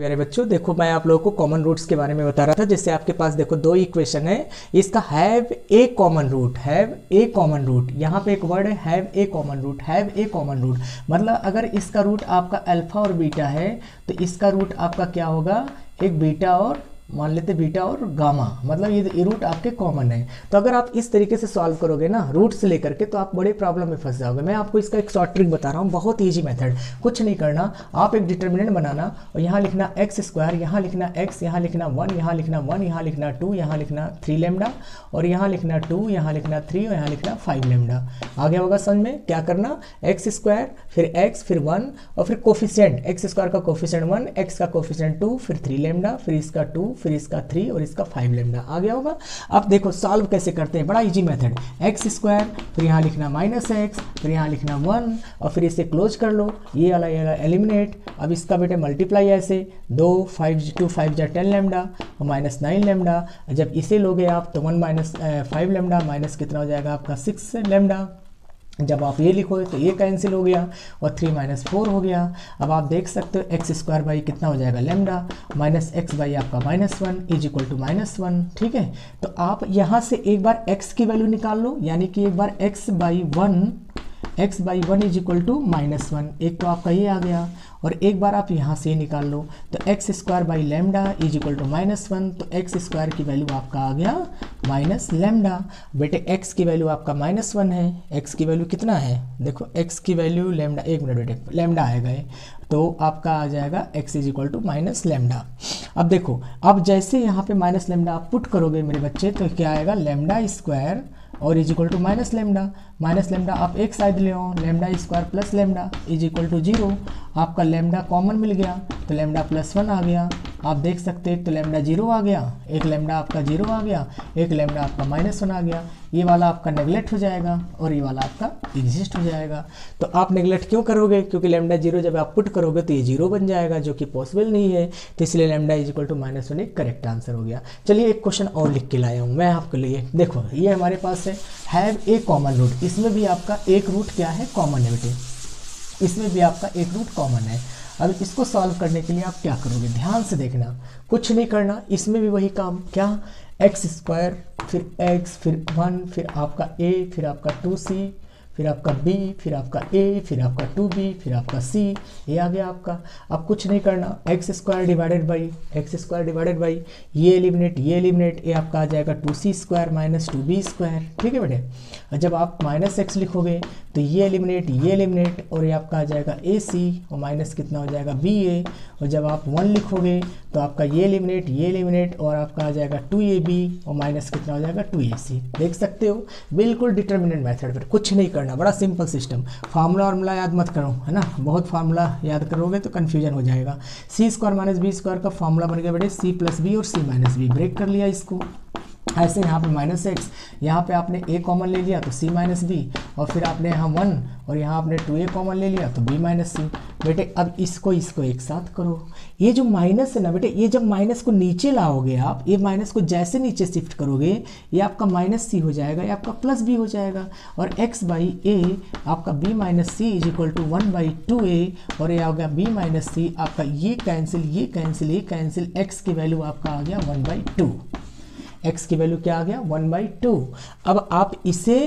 प्यारे बच्चों, देखो मैं आप लोगों को कॉमन रूट्स के बारे में बता रहा था। जैसे आपके पास देखो दो इक्वेशन है, इसका have a common root, have a common root, यहाँ पे एक वर्ड है have a common root, have a common root मतलब अगर इसका रूट आपका अल्फा और बीटा है तो इसका रूट आपका क्या होगा, एक बीटा और मान लेते बीटा और गामा, मतलब ये रूट आपके कॉमन है। तो अगर आप इस तरीके से सॉल्व करोगे ना रूट से लेकर के, तो आप बड़े प्रॉब्लम में फंस जाओगे। मैं आपको इसका एक शॉर्ट ट्रिक बता रहा हूँ, बहुत ईजी मेथड, कुछ नहीं करना, आप एक डिटर्मिनेंट बनाना और यहाँ लिखना एक्स स्क्वायर, यहाँ लिखना एक्स, यहाँ लिखना 1, यहाँ लिखना 1, यहाँ लिखना 2, यहाँ लिखना 3 लेमडा और यहाँ लिखना 2, यहाँ लिखना 3 और यहाँ लिखना 5 लेमडा। आ गया होगा समझ में? क्या करना, एक्स स्क्वायर फिर एक्स फिर 1 और फिर कोफिशिएंट, एक्स स्क्वायर का कोफिशिएंट 1, एक्स का कोफिशिएंट 2, फिर 3 लेमडा, फिर इसका 2, फिर इसका 3 और इसका 5 लेमडा। आ गया होगा। अब देखो सॉल्व कैसे करते हैं, बड़ा इजी मेथड, एक्स स्क्वायर फिर यहाँ लिखना माइनस एक्स, फिर यहाँ लिखना 1 और फिर इसे क्लोज कर लो, ये वाला एलिमिनेट। अब इसका बेटे मल्टीप्लाई ऐसे 2 5 2 5 जा 10 लेमडा और माइनस 9 लेमडा। जब इसे लोगे आप तो 1 माइनस 5 लेमडा माइनस कितना हो जाएगा आपका 6 लेमडा। जब आप ये लिखोगे तो ये कैंसिल हो गया और 3 माइनस 4 हो गया। अब आप देख सकते हो एक्स स्क्वायर बाई कितना हो जाएगा लेमडा माइनस एक्स बाई आपका -1 इज इक्वल टू -1। ठीक है, तो आप यहाँ से एक बार x की वैल्यू निकाल लो, यानी कि एक बार x by 1 is equal to -1, एक तो आपका ये आ गया और एक बार आप यहाँ से निकाल लो तो x square by lambda is equal to -1, तो एक्स स्क्वायर की वैल्यू आपका आ गया माइनस लेमडा। बेटे एक्स की वैल्यू आपका -1 है, एक्स की वैल्यू कितना है, देखो एक्स की वैल्यू लेमडा, एक मिनट बेटे लेमडा आएगा तो आपका आ जाएगा x is equal to minus lambda. अब देखो, अब जैसे यहाँ पे माइनस लेमडा आप पुट करोगे मेरे बच्चे तो क्या आएगा, लेमडा स्क्वायर और is equal to minus lambda आप एक साइड ले आओ, lambda square plus lambda is equal to 0। आपका लेमडा कॉमन मिल गया तो लेमडा +1 आ गया। आप देख सकते हैं, एक तो लेमडा 0 आ गया, एक लेमडा आपका 0 आ गया, एक लेमडा आपका -1 आ गया। ये वाला आपका नेगलेक्ट हो जाएगा और ये वाला आपका एग्जिस्ट हो जाएगा। तो आप नेगलेक्ट क्यों करोगे, क्योंकि लेमडा 0 जब आप पुट करोगे तो ये 0 बन जाएगा, जो कि पॉसिबल नहीं है। तो इसलिए लेमडा इज इक्वल टू -1 एक करेक्ट आंसर हो गया। चलिए एक क्वेश्चन और लिख के लाया हूँ मैं आपके लिए। देखो ये हमारे पास है हैव ए कॉमन रूट, इसमें भी आपका एक रूट क्या है, कॉमन है बेटे, इसमें भी आपका एक रूट कॉमन है। अब इसको सॉल्व करने के लिए आप क्या करोगे, ध्यान से देखना, कुछ नहीं करना, इसमें भी वही काम, क्या, एक्स स्क्वायर फिर एक्स फिर 1 फिर आपका a फिर आपका 2c फिर आपका b फिर आपका a फिर आपका 2b फिर आपका c, ये आ गया आपका। अब कुछ नहीं करना, एक्स स्क्वायर डिवाइडेड बाई ये एलिमिनेट ये आपका आ जाएगा 2c square minus 2b square. ठीक है बेटे, जब आप -x लिखोगे तो ये एलिमिनेट और ये आपका आ जाएगा ac और माइनस कितना हो जाएगा ba, और जब आप 1 लिखोगे तो आपका ये एलिमिनेट और आपका आ जाएगा 2ab और माइनस कितना हो जाएगा 2ac। देख सकते हो, बिल्कुल डिटर्मिनेंट मेथड पर, कुछ नहीं करना, बड़ा सिंपल सिस्टम। फार्मूला याद मत करो, है ना, बहुत फार्मूला याद करोगे तो कन्फ्यूजन हो जाएगा। सी स्क्वायर माइनस बी स्क्वायर का फार्मूला बन गया बेटे c + b और c - b, ब्रेक कर लिया इसको। ऐसे यहाँ पे -x, यहाँ पे आपने a कॉमन ले लिया तो c - b और फिर आपने यहाँ 1 और यहाँ आपने 2a कॉमन ले लिया तो b - c। बेटे अब इसको एक साथ करो, ये जो माइनस है ना बेटे, ये जब माइनस को नीचे लाओगे आप, ये माइनस को जैसे नीचे शिफ्ट करोगे ये आपका -c हो जाएगा, ये आपका +b हो जाएगा और x बाई a आपका b - c is equal to 1/2a और ये आ गया b - c आपका, ये कैंसिल x की वैल्यू आपका आ गया 1/2, x की वैल्यू क्या आ गया 1/2। अब आप इसे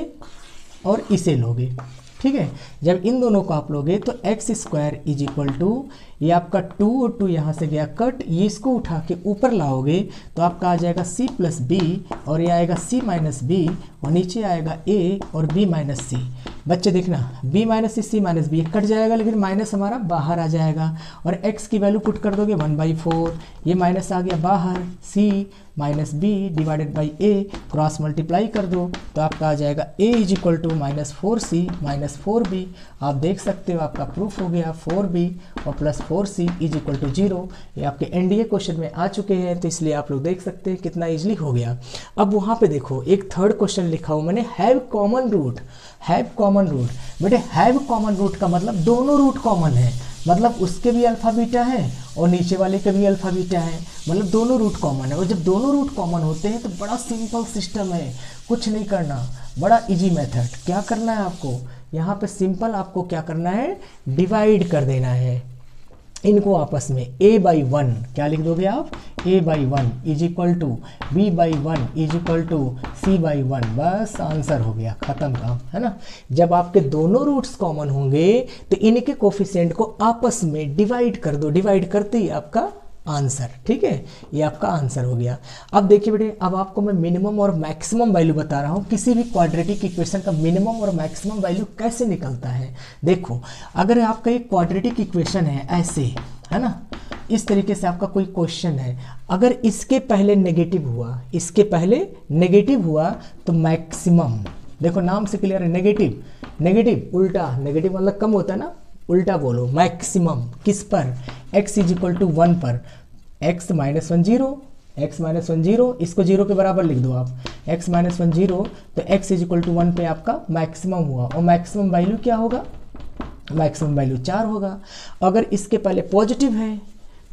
और इसे लोगे, ठीक है, जब इन दोनों को आप लोगे तो x square is equal to, ये आपका 2 और 2 यहाँ से गया कट, ये इसको उठा के ऊपर लाओगे तो आपका आ जाएगा c + b और ये आएगा c - b और नीचे आएगा a और b - c। बच्चे देखना, b - c c - b cut जाएगा, लेकिन माइनस हमारा बाहर आ जाएगा और x की वैल्यू पुट कर दोगे 1/4, ये माइनस आ गया बाहर, c - b divided by a, cross multiply कर दो तो आपका आ जाएगा a is equal to -4c - 4b। आप देख सकते हो आपका प्रूफ हो गया 4b और +4c इज इक्वल टू 0। ये आपके एनडीए क्वेश्चन में आ चुके हैं, तो इसलिए आप लोग देख सकते हैं कितना इजली हो गया। अब वहाँ पे देखो एक थर्ड क्वेश्चन लिखा हूँ मैंने, हैव कॉमन रूट बेटे, हैव कॉमन रूट का मतलब दोनों रूट कॉमन है, मतलब उसके भी अल्फा बीटा है और नीचे वाले के भी अल्फा बीटा है, मतलब दोनों रूट कॉमन है। और जब दोनों रूट कॉमन होते हैं तो बड़ा सिंपल सिस्टम है, कुछ नहीं करना, बड़ा इजी मेथड। क्या करना है आपको, यहाँ पे सिंपल आपको क्या करना है, डिवाइड कर देना है। इनको आपस में a/1 क्या लिख दोगे आप, a/1 is equal to b/1 is equal to c/1, बस आंसर हो गया, खत्म काम, है ना। जब आपके दोनों रूट्स कॉमन होंगे तो इनके कोफिशिएंट को आपस में डिवाइड कर दो, डिवाइड करते ही आपका आंसर, ठीक है, ये आपका आंसर हो गया। अब देखिए बेटे, अब आपको मैं मिनिमम और मैक्सिमम वैल्यू बता रहा हूँ। किसी भी क्वाड्रेटिक इक्वेशन का मिनिमम और मैक्सिमम वैल्यू कैसे निकलता है। देखो, अगर आपका एक क्वाड्रेटिक इक्वेशन है ऐसे, है ना, इस तरीके से आपका कोई क्वेश्चन है, अगर इसके पहले नेगेटिव हुआ, इसके पहले नेगेटिव हुआ तो मैक्सिमम, देखो नाम से क्लियर है, नेगेटिव, नेगेटिव उल्टा, नेगेटिव मतलब कम होता है ना, उल्टा बोलो, मैक्सिमम किस पर, x इज इक्वल टू 1 पर, x माइनस 1 0, x माइनस 1 0, इसको 0 के बराबर लिख दो आप, x माइनस 1 0, तो x इज इक्वल टू 1 पे आपका मैक्सिमम हुआ, और मैक्सिमम वैल्यू क्या होगा, मैक्सिमम वैल्यू 4 होगा। अगर इसके पहले पॉजिटिव है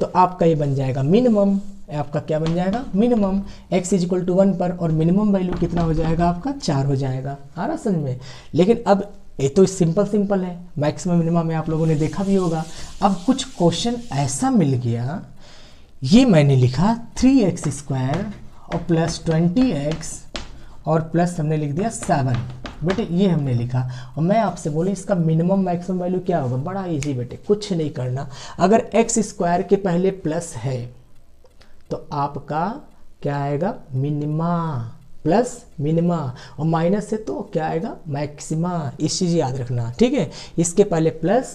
तो आपका ये बन जाएगा मिनिमम, आपका क्या बन जाएगा, minimum, x is equal to 1 पर, और मिनिमम वैल्यू कितना हो जाएगा आपका, 4 हो जाएगा, आ रहा समझ में। लेकिन अब ये तो सिंपल है, मैक्सिमम मिनिमम में आप लोगों ने देखा भी होगा। अब कुछ क्वेश्चन ऐसा मिल गया, ये मैंने लिखा 3x² और प्लस 20x और प्लस हमने लिख दिया 7, बेटे ये हमने लिखा, और मैं आपसे बोले इसका मिनिमम मैक्सिमम वैल्यू क्या होगा, बड़ा इजी बेटे, कुछ नहीं करना। अगर x² के पहले प्लस है तो आपका क्या आएगा, मिनिमा, प्लस मिनिमा, और माइनस है तो क्या आएगा, मैक्सिमा, इस चीज़ याद रखना, ठीक है। इसके पहले प्लस,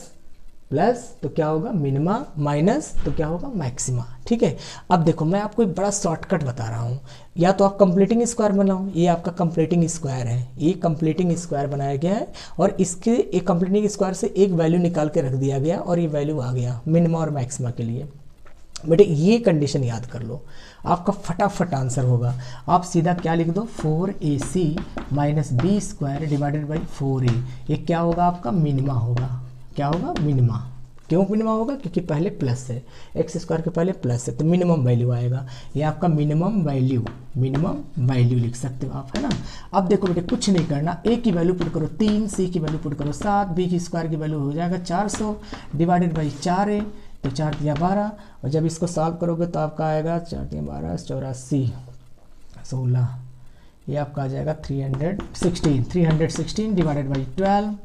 प्लस तो क्या होगा मिनिमा, माइनस तो क्या होगा मैक्सिमा, ठीक है। अब देखो, मैं आपको एक बड़ा शॉर्टकट बता रहा हूँ, या तो आप कंप्लीटिंग स्क्वायर बनाओ, ये आपका कंप्लीटिंग स्क्वायर है, ये कंप्लीटिंग स्क्वायर बनाया गया है, और इसके एक कंप्लीटिंग स्क्वायर से एक वैल्यू निकाल के रख दिया गया, और ये वैल्यू आ गया मिनिमा और मैक्सिमा के लिए। बेटे ये कंडीशन याद कर लो, आपका फटाफट आंसर होगा। आप सीधा क्या लिख दो, 4ac minus b² divided by 4a, ये क्या होगा आपका मिनिमा होगा, क्या होगा मिनिमा। क्यों मिनिमा होगा, क्योंकि पहले प्लस है, x² के पहले प्लस है तो मिनिमम वैल्यू आएगा, ये आपका मिनिमम वैल्यू, मिनिमम वैल्यू लिख सकते हो आप, है ना। अब देखो बेटे, कुछ नहीं करना, a की वैल्यू पुट करो 3, c की वैल्यू पुट करो 7, b² की वैल्यू हो जाएगा 400 डिवाइडेड बाई 4a, तो 4 दिया 12, और जब इसको सॉल्व करोगे तो आपका आएगा 4 दिया 12, 84, 16, ये आपका आ जाएगा 316 डिवाइडेड बाई 12,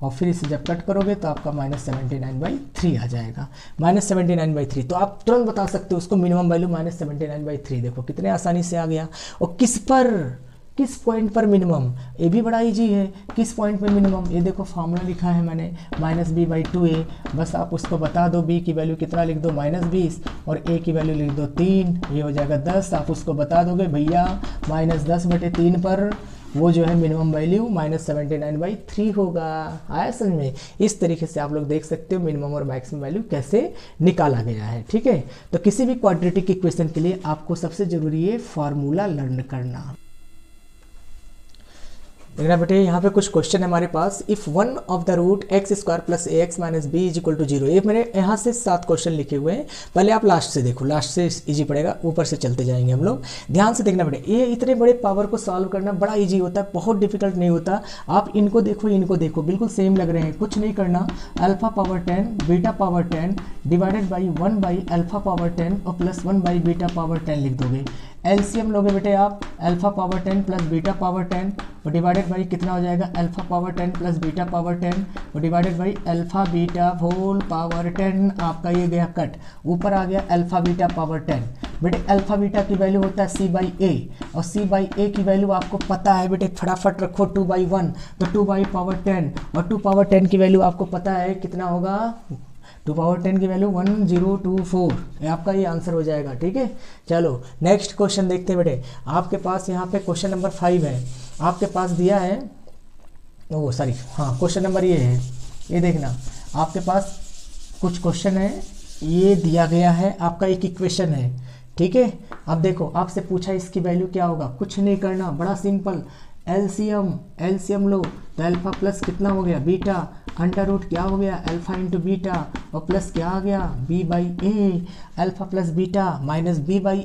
और फिर इसे जब कट करोगे तो आपका -79/3 आ जाएगा, -79/3। तो आप तुरंत बता सकते हो उसको मिनिमम वैल्यू -79/3, देखो कितने आसानी से आ गया। और किस पर, किस पॉइंट पर मिनिमम, ये भी बड़ा इजी है, किस पॉइंट पर मिनिमम, ये देखो फार्मूला लिखा है मैंने -b/2a, बस आप उसको बता दो, b की वैल्यू कितना लिख दो -20, और a की वैल्यू लिख दो 3, ये हो जाएगा 10, आप उसको बता दोगे भैया -10/3 पर वो जो है मिनिमम वैल्यू -79/3 होगा। आया समझ में। इस तरीके से आप लोग देख सकते हो मिनिमम और मैक्सिमम वैल्यू कैसे निकाला गया है, ठीक है। तो किसी भी क्वाड्रेटिक इक्वेशन के लिए आपको सबसे जरूरी है फार्मूला लर्न करना। देखना बेटे, यहाँ पे कुछ क्वेश्चन है हमारे पास। If one of the root x² plus ax minus b is equal to 0, ये मैंने यहाँ से 7 क्वेश्चन लिखे हुए हैं। पहले आप लास्ट से देखो, लास्ट से इजी पड़ेगा, ऊपर से चलते जाएंगे हम लोग। ध्यान से देखना बेटे, ये इतने बड़े पावर को सॉल्व करना बड़ा इजी होता है, बहुत डिफिकल्ट नहीं होता। आप इनको देखो, इनको देखो, बिल्कुल सेम लग रहे हैं, कुछ नहीं करना। Alpha power 10 beta power 10 divided by 1 by alpha power 10 और प्लस 1 बाई बीटा पावर 10 लिख दोगे। एलसीएम लोगे बेटे आप, alpha power 10 plus beta power 10 और डिवाइडेड बाई कितना हो जाएगा, alpha power 10 plus beta power 10 और divided by alpha beta whole power 10। आपका ये गया कट, ऊपर आ गया अल्फा बीटा पावर 10। बेटे अल्फा बीटा की वैल्यू होता है c/a, और c/a की वैल्यू आपको पता है बेटे, फटाफट रखो 2/1, तो 2 बाई पावर 10, और 2 पावर 10 की वैल्यू आपको पता है कितना होगा, 2 पावर 10 की वैल्यू 1024, आपका ये आंसर हो जाएगा, ठीक है। चलो नेक्स्ट क्वेश्चन देखते हैं बेटे। आपके पास यहाँ पे क्वेश्चन नंबर 5 है, आपके पास दिया है, ओ सॉरी हाँ, क्वेश्चन नंबर ये है, ये देखना आपके पास कुछ क्वेश्चन है, ये दिया गया है, आपका एक इक्वेशन है, ठीक है। अब देखो आपसे पूछा इसकी वैल्यू क्या होगा, कुछ नहीं करना, बड़ा सिंपल, एलसीएम लो, तो अल्फा प्लस कितना हो गया बीटा, अंडर रूट क्या हो गया अल्फा इंटू बीटा और प्लस क्या आ गया B by A, alpha plus beta minus B by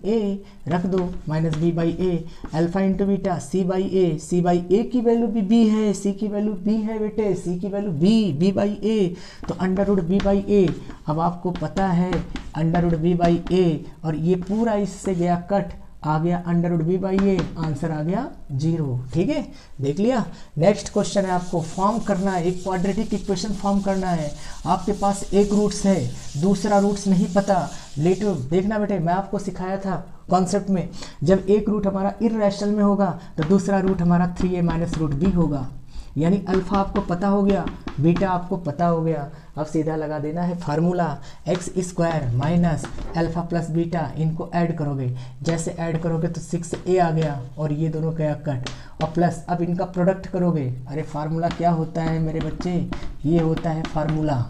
A रख दो minus B by A, alpha into beta C by A की वैल्यू भी बी है, सी की वैल्यू बी है बेटे, सी की वैल्यू बी बाई ए, तो under root B by A. अब आपको पता है under root B by A और ये पूरा इससे गया कट, आ गया under root B by A, answer आ गया 0। ठीक है, देख लिया। नेक्स्ट क्वेश्चन है, आपको फॉर्म करना है, एक क्वाड्रेटिक इक्वेशन फॉर्म करना है। आपके पास एक रूट्स है, दूसरा रूट्स नहीं पता, लेटर देखना बेटे, मैं आपको सिखाया था कॉन्सेप्ट में, जब एक रूट हमारा इर्रेशनल में होगा तो दूसरा रूट हमारा 3a माइनस रूट बी होगा। यानी अल्फा आपको पता हो गया, बीटा आपको पता हो गया। अब सीधा लगा देना है formula, x square minus alpha plus beta, इनको ऐड करोगे, जैसे ऐड करोगे तो 6a आ गया और ये दोनों गया कट, और प्लस अब इनका प्रोडक्ट करोगे। अरे फार्मूला क्या होता है मेरे बच्चे, ये होता है फार्मूला,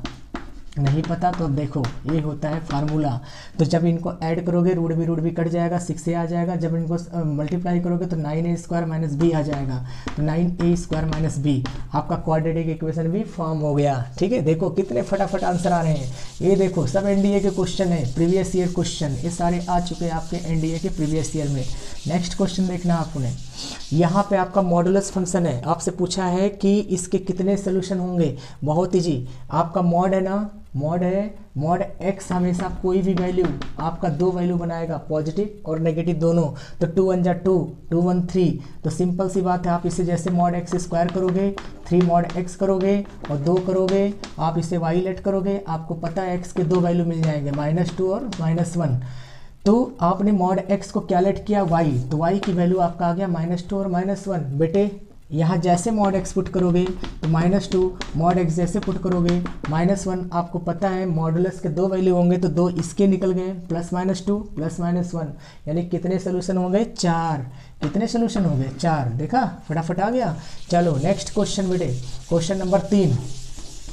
नहीं पता तो अब देखो ये होता है फार्मूला। तो जब इनको ऐड करोगे रूट भी कट जाएगा, 6a आ जाएगा, जब इनको मल्टीप्लाई करोगे तो 9a स्क्वायर माइनस बी आ जाएगा, तो 9a स्क्वायर माइनस बी, आपका क्वाड्रेटिक इक्वेशन भी फॉर्म हो गया। ठीक है, देखो कितने फटाफट आंसर आ रहे हैं। ये देखो सब एनडीए के क्वेश्चन है, प्रीवियस ईयर क्वेश्चन, ये सारे आ चुके हैं आपके एनडीए के प्रीवियस ईयर में। नेक्स्ट क्वेश्चन देखना आपने, यहाँ पे आपका मॉडुलस फंक्शन है, आपसे पूछा है कि इसके कितने सोल्यूशन होंगे। बहुत ईजी, आपका मॉड है ना, मॉड है, मॉड एक्स हमेशा कोई भी वैल्यू आपका दो वैल्यू बनाएगा, पॉजिटिव और नेगेटिव दोनों, तो 2 1 जा 2, 2 1 3, तो सिंपल सी बात है, आप इसे जैसे मॉड एक्स स्क्वायर करोगे, 3 मॉड एक्स करोगे और 2 करोगे, आप इसे वाई लेट करोगे, आपको पता है एक्स के दो वैल्यू मिल जाएंगे, -2 और -1। तो आपने मॉड एक्स को क्या लेट किया वाई, तो वाई की वैल्यू आपका आ गया -2 और -1। बेटे यहाँ जैसे मॉड एक्स पुट करोगे तो -2, मॉड एक्स जैसे पुट करोगे -1, आपको पता है मॉडुलस के दो वैल्यू होंगे तो दो इसके निकल गए, +-2 +-1, यानी कितने सोल्यूशन हो गए 4। कितने सोल्यूशन हो गए 4, देखा फटाफट आ गया। चलो नेक्स्ट क्वेश्चन बेटे, क्वेश्चन नंबर 3,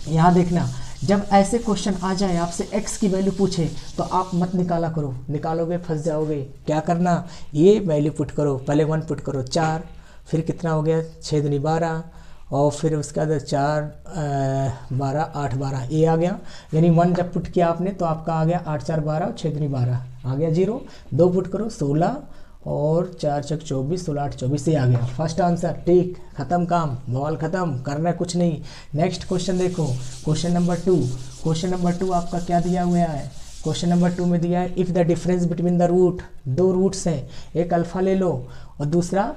यहाँ देखना, जब ऐसे क्वेश्चन आ जाए आपसे x की वैल्यू पूछे तो आप मत निकाला करो, निकालोगे फंस जाओगे। क्या करना, ये वैल्यू पुट करो, पहले 1 पुट करो 4, फिर कितना हो गया 6 दूनी 12, और फिर उसके बाद 4 12 8 12 ये आ गया, यानी 1 जब पुट किया आपने तो आपका आ गया 8 4 12 और 6 दूनी 12 आ गया 0। 2 पुट करो 16 और 4 6 24, 16 8 24 ये आ गया फर्स्ट आंसर। ठीक, खत्म काम, बवाल खत्म, करना है कुछ नहीं। नेक्स्ट क्वेश्चन देखो, क्वेश्चन नंबर 2, क्वेश्चन नंबर 2 आपका क्या दिया हुआ है, क्वेश्चन नंबर 2 में दिया है if the difference between the root, दो रूट्स हैं, एक अल्फ़ा ले लो और दूसरा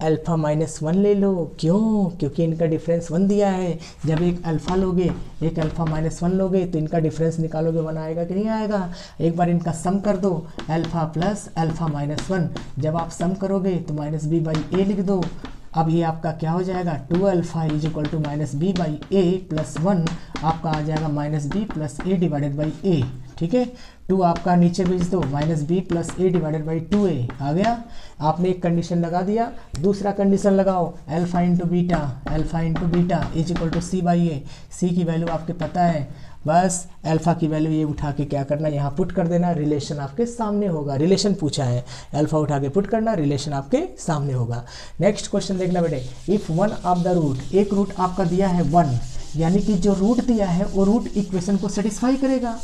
अल्फ़ा -1 ले लो। क्यों, क्योंकि इनका डिफरेंस 1 दिया है। जब एक अल्फ़ा लोगे एक अल्फ़ा -1 लोगे तो इनका डिफरेंस निकालोगे 1 आएगा कि नहीं आएगा। एक बार इनका सम कर दो, अल्फ़ा प्लस अल्फ़ा -1, जब आप सम करोगे तो -b/a लिख दो। अब ये आपका क्या हो जाएगा, 2α = -b/a + 1, आपका आ जाएगा -b + a/a। ठीक है, 2 आपका नीचे भेज दो, -b + a/2a आ गया। आपने एक कंडीशन लगा दिया, दूसरा कंडीशन लगाओ, alpha into beta = c/a, c की वैल्यू आपके पता है, बस अल्फ़ा की वैल्यू ये उठा के क्या करना, यहाँ पुट कर देना, रिलेशन आपके सामने होगा। रिलेशन पूछा है, अल्फ़ा उठा के पुट करना, रिलेशन आपके सामने होगा। नेक्स्ट क्वेश्चन देखना बेटे, इफ़ 1 ऑफ द रूट, एक रूट आपका दिया है 1, यानी कि जो रूट दिया है वो रूट इक्वेशन को सेटिस्फाई करेगा।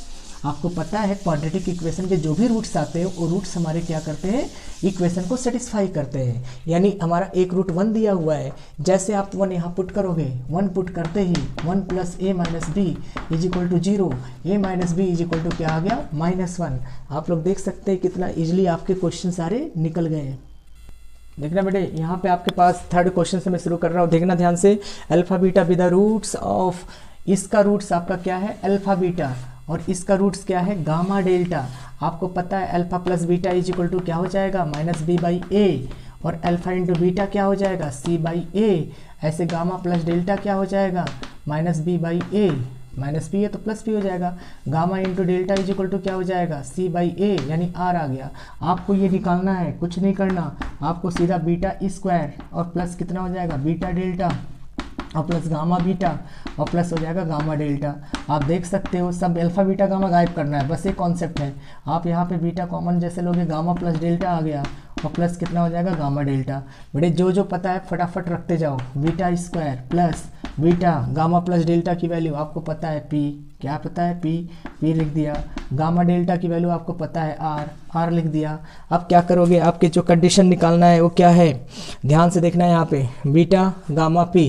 आपको पता है क्वाड्रेटिक इक्वेशन के जो भी रूट्स आते हैं वो रूट्स हमारे क्या करते हैं, इक्वेशन को सेटिस्फाई करते हैं। यानी हमारा एक रूट 1 दिया हुआ है, जैसे आप 1 यहाँ पुट करोगे, 1 पुट करते ही 1 + a - b = 0, a - b = क्या आ गया -1। आप लोग देख सकते हैं कितना इजीली आपके क्वेश्चन सारे निकल गए हैं। देखना बेटे, यहाँ पे आपके पास थर्ड क्वेश्चन से मैं शुरू कर रहा हूँ, देखना ध्यान से। Alpha beta with the roots of, इसका रूट्स आपका क्या है अल्फ़ा बीटा, और इसका रूट्स क्या है गामा डेल्टा। आपको पता है अल्फ़ा प्लस बीटा = क्या हो जाएगा -b/a, और अल्फ़ा इंटू बीटा क्या हो जाएगा c/a। ऐसे गामा प्लस डेल्टा क्या हो जाएगा -b/a, -b है तो प्लस भी हो जाएगा, गामा इंटू डेल्टा = क्या हो जाएगा c/a, यानी r आ गया। आपको ये निकालना है, कुछ नहीं करना, आपको सीधा बीटा स्क्वायर और प्लस कितना हो जाएगा बीटा डेल्टा और प्लस गामा बीटा और प्लस हो जाएगा गामा डेल्टा। आप देख सकते हो सब अल्फ़ा बीटा गामा गायब करना है, बस एक कॉन्सेप्ट है। आप यहाँ पे बीटा कॉमन जैसे लोगे, गामा प्लस डेल्टा आ गया और प्लस कितना हो जाएगा गामा डेल्टा। बेटे जो जो पता है फटाफट रखते जाओ, beta square plus beta gamma plus delta की वैल्यू आपको पता है पी, क्या पता है पी, पी लिख दिया। गामा डेल्टा की वैल्यू आपको पता है आर, आर लिख दिया। अब क्या करोगे, आपके जो कंडीशन निकालना है वो क्या है, ध्यान से देखना है यहाँ पे, बीटा गामा पी,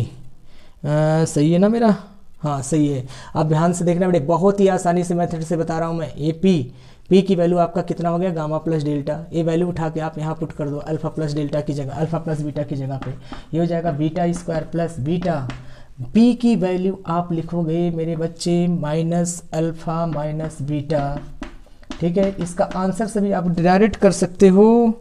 सही है ना मेरा, हाँ सही है। अब ध्यान से देखना बेटे, बहुत ही आसानी से मेथड से बता रहा हूँ मैं। ये पी की वैल्यू आपका कितना हो गया, गामा प्लस डेल्टा। ये वैल्यू उठा के आप यहाँ पुट कर दो अल्फा प्लस डेल्टा की जगह, अल्फा प्लस बीटा की जगह पे, ये हो जाएगा beta square plus beta. P की वैल्यू आप लिखोगे मेरे बच्चे माइनस अल्फा माइनस बीटा, ठीक है। इसका आंसर से भी आप डायरेक्ट कर सकते हो,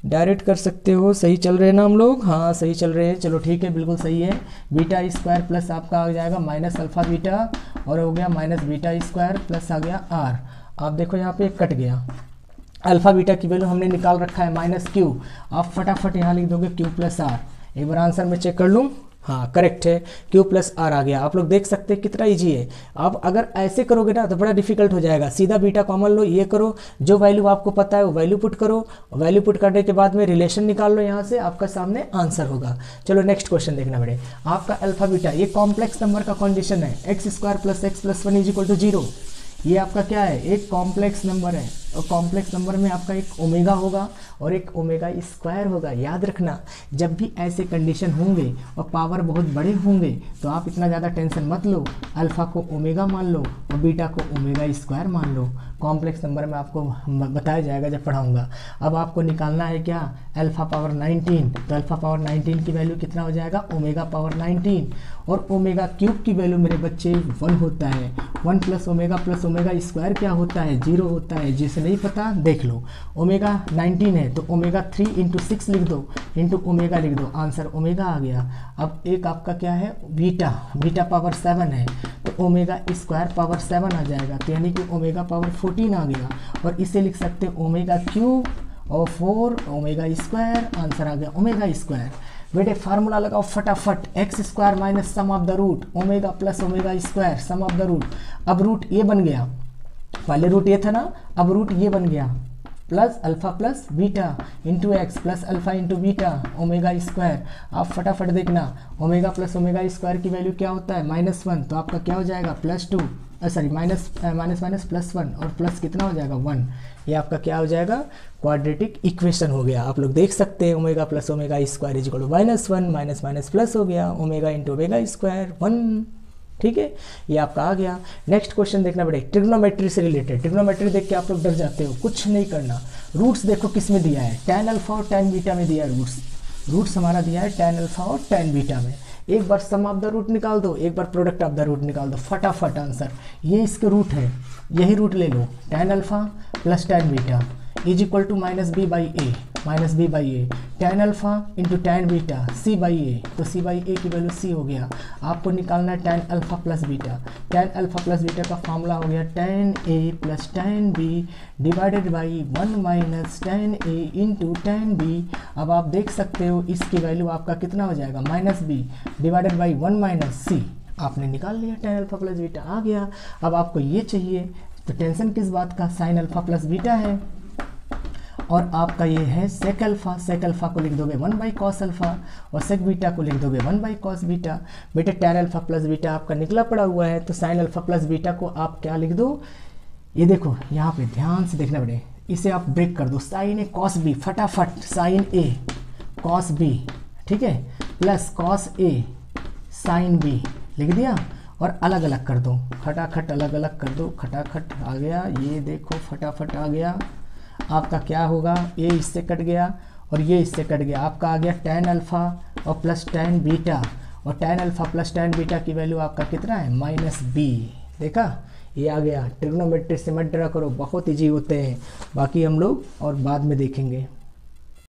डायरेक्ट कर सकते हो। सही चल रहे हैं ना हम लोग, हाँ सही चल रहे हैं, चलो ठीक है, बिल्कुल सही है। बीटा स्क्वायर प्लस आपका आ जाएगा माइनस अल्फा बीटा, और हो गया माइनस बीटा स्क्वायर प्लस आ गया आर। आप देखो यहाँ पे कट गया, अल्फा बीटा की वैल्यू हमने निकाल रखा है माइनस क्यू, आप फटाफट यहाँ लिख दोगे क्यू प्लस आर। एक बार आंसर में चेक कर लूँ, हाँ करेक्ट है, क्यू प्लस आर आ गया। आप लोग देख सकते हैं कितना इजी है। आप अगर ऐसे करोगे ना तो बड़ा डिफिकल्ट हो जाएगा। सीधा बीटा कॉमन लो, ये करो, जो वैल्यू आपको पता है वो वैल्यू पुट करो, वैल्यू पुट करने के बाद में रिलेशन निकाल लो, यहाँ से आपका सामने आंसर होगा। चलो नेक्स्ट क्वेश्चन देखना पड़े। आपका अल्फा बीटा ये कॉम्प्लेक्स नंबर का कंडीशन है, x square plus x plus 1 is equal to 0। ये आपका क्या है, एक कॉम्प्लेक्स नंबर है, और कॉम्प्लेक्स नंबर में आपका एक ओमेगा होगा और एक ओमेगा स्क्वायर होगा। याद रखना, जब भी ऐसे कंडीशन होंगे और पावर बहुत बड़े होंगे तो आप इतना ज़्यादा टेंशन मत लो, अल्फ़ा को ओमेगा मान लो और बीटा को ओमेगा स्क्वायर मान लो। कॉम्प्लेक्स नंबर में आपको बताया जाएगा जब पढ़ाऊँगा। अब आपको निकालना है क्या, अल्फ़ा पावर 19, तो अल्फ़ा पावर 19 की वैल्यू कितना हो जाएगा, ओमेगा पावर 19, और ओमेगा क्यूब की वैल्यू मेरे बच्चे 1 होता है। 1 प्लस ओमेगा स्क्वायर क्या होता है, 0 होता है। जिसे नहीं पता देख लो। ओमेगा 19 है तो ओमेगा 3 इंटू 6 लिख दो, इंटू ओमेगा लिख दो, आंसर ओमेगा आ गया। अब एक आपका क्या है, बीटा, बीटा पावर 7 है तो ओमेगा स्क्वायर पावर 7 आ जाएगा, तो यानी कि ओमेगा पावर 14 आ गया। और इसे लिख सकते हैं ओमेगा क्यूब और 4 ओमेगा स्क्वायर, आंसर आ गया ओमेगा स्क्वायर। बेटे फार्मूला लगाओ फटाफट, x square minus sum of the root omega plus omega square, sum of the root. अब रूट ये बन गया, पहले रूट ये था ना, अब रूट ये बन गया, plus alpha plus beta into x plus alpha into beta omega square. आप फटाफट देखना, ओमेगा प्लस ओमेगा स्क्वायर की वैल्यू क्या होता है, -1, तो आपका क्या हो जाएगा +2, सॉरी माइनस प्लस 1, और प्लस कितना हो जाएगा 1। ये आपका क्या हो जाएगा, क्वाड्रेटिक इक्वेशन हो गया। आप लोग देख सकते हैं omega plus omega square is equal to -1, minus minus plus हो गया, ओमेगा इंटू ओमेगा स्क्वायर 1, ठीक है। ये आपका आ गया। नेक्स्ट क्वेश्चन देखना पड़ेगा, ट्रिग्नोमेट्री से रिलेटेड। ट्रिग्नोमेट्री देख के आप लोग डर जाते हो, कुछ नहीं करना। रूट्स देखो किस में दिया है, tan अल्फा और tan बीटा में दिया है रूट्स। रूट्स हमारा दिया है tan अल्फा और tan बीटा में। एक बार सम ऑफ द रूट निकाल दो, एक बार प्रोडक्ट ऑफ द रूट निकाल दो, फटाफट आंसर। ये इसके रूट है, यही रूट ले लो, tan alpha plus tan beta is equal to -b by A, tan alpha into tan beta c by A, तो c बाई ए की वैल्यू c हो गया। आपको निकालना है tan alpha plus beta. tan alpha plus beta का formula हो गया tan a plus tan b divided by 1 minus tan a into tan b। अब आप देख सकते हो इसकी वैल्यू आपका कितना हो जाएगा, -b divided by 1 minus c। आपने निकाल लिया, tan अल्फा प्लस बीटा आ गया। अब आपको ये चाहिए तो टेंशन किस बात का, sin अल्फा प्लस बीटा है, और आपका ये है सेक अल्फा। सेक अल्फा को लिख दोगे 1 बाई कॉस अल्फा, और सेक बीटा को लिख दोगे 1 बाई कॉस बीटा। बेटे tan अल्फा प्लस बीटा आपका निकला पड़ा हुआ है, तो साइन अल्फा प्लस बीटा को आप क्या लिख दो, ये देखो यहाँ पे ध्यान से देखना पड़े, इसे आप ब्रेक कर दो, साइन ए कॉस बी, फटाफट साइन ए कॉस बी, ठीक है, plus cos A sine B लिख दिया, और अलग अलग कर दो, खटाखट अलग अलग कर दो, खटाखट आ गया। ये देखो फटाफट आ गया। आपका क्या होगा, ये इससे कट गया और ये इससे कट गया, आपका आ गया tan अल्फा और प्लस tan बीटा, और tan alpha plus tan beta की वैल्यू आपका कितना है, -b। देखा, ये आ गया। ट्रिग्नोमेट्री से मत डरा करो, बहुत ईजी होते हैं, बाकी हम लोग और बाद में देखेंगे।